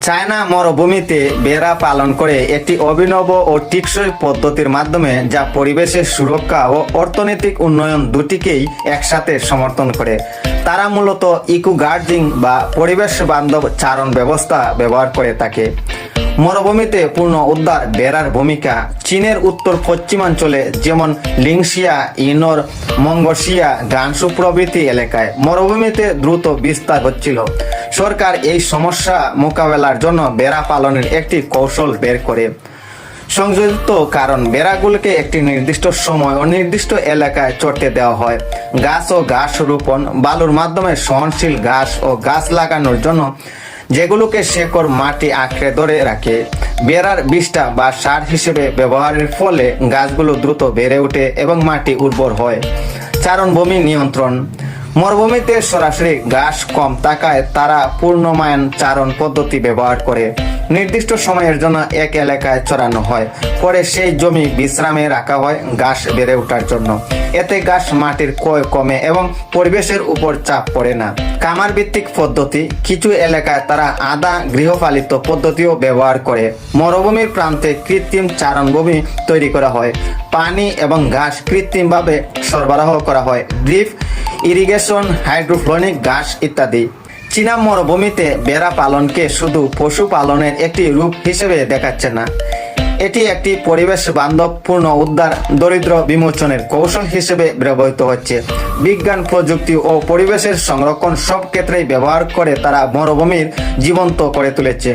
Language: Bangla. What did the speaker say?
চায়না মরুভূমিতে বেড়া পালন করে একটি অভিনব ও টেকসই পদ্ধতির মাধ্যমে যা পরিবেশের সুরক্ষা ও অর্থনৈতিক উন্নয়ন দুটিকেই একসাথে সমর্থন করে। তারা মূলত ইকো গার্ডেনিং বা পরিবেশ বান্ধব চারণ ব্যবস্থা ব্যবহার করে থাকে। মরুভূমিতে পূর্ণ উদ্ধার বেড়ার ভূমিকা চীনের উত্তর পশ্চিমাঞ্চলে যেমন লিংশিয়া, ইনোর, মঙ্গোসিয়া, গানসু প্রভৃতি এলাকায় মরুভূমিতে দ্রুত বিস্তার হচ্ছিল। সরকার এই সমস্যা মোকাবেলার জন্য বেড়া পালনের একটি কৌশল বের করে। সংযোজিত কারণ বেড়াগুলোকে একটি নির্দিষ্ট সময় ও নির্দিষ্ট এলাকায় চড়তে দেওয়া হয়। গাছ ও ঘাস রোপণ, বালুর মাধ্যমে সহনশীল ঘাস ও গাছ লাগানোর জন্য যেগুলোকে শেকড় মাটি আঁকড়ে ধরে রাখে। বেড়ার বিষ্ঠা বা সার হিসেবে ব্যবহারের ফলে গাছগুলো দ্রুত বেড়ে ওঠে এবং মাটি উর্বর হয়। চারণভূমি নিয়ন্ত্রণ, মরুভূমিতে সরাসরি ঘাস কম থাকায় তারা পূর্ণমায়ন চারণ পদ্ধতি ব্যবহার করে। নির্দিষ্ট সময়ের জন্য এক এলাকায় চড়ানো হয়, পরে সেই জমি বিশ্রামে রাখা হয় ঘাস বেড়ে ওঠার জন্য। এতে ঘাস মাটির ক্ষয় কমে এবং পরিবেশের উপর চাপ পড়ে না। কামার ভিত্তিক পদ্ধতি, কিছু এলাকায় তারা আধা গৃহপালিত পদ্ধতিও ব্যবহার করে। মরুভূমির প্রান্তে কৃত্রিম চারণভূমি তৈরি করা হয়, পানি এবং ঘাস কৃত্রিমভাবে সরবরাহ করা হয়। ড্রিপ ইরিগেশন, হাইড্রোপনিক ঘাস ইত্যাদি। চীনা মরুভূমিতে বেড়া পালনকে শুধু পশুপালনের একটি রূপ হিসেবে দেখাচ্ছে না, এটি একটি পরিবেশ বান্ধব পূর্ণ উদ্ধার দরিদ্র বিমোচনের কৌশল হিসেবে ব্যবহৃত হচ্ছে। বিজ্ঞান, প্রযুক্তি ও পরিবেশের সংরক্ষণ সব ক্ষেত্রেই ব্যবহার করে তারা মরুভূমির জীবন্ত করে তুলেছে।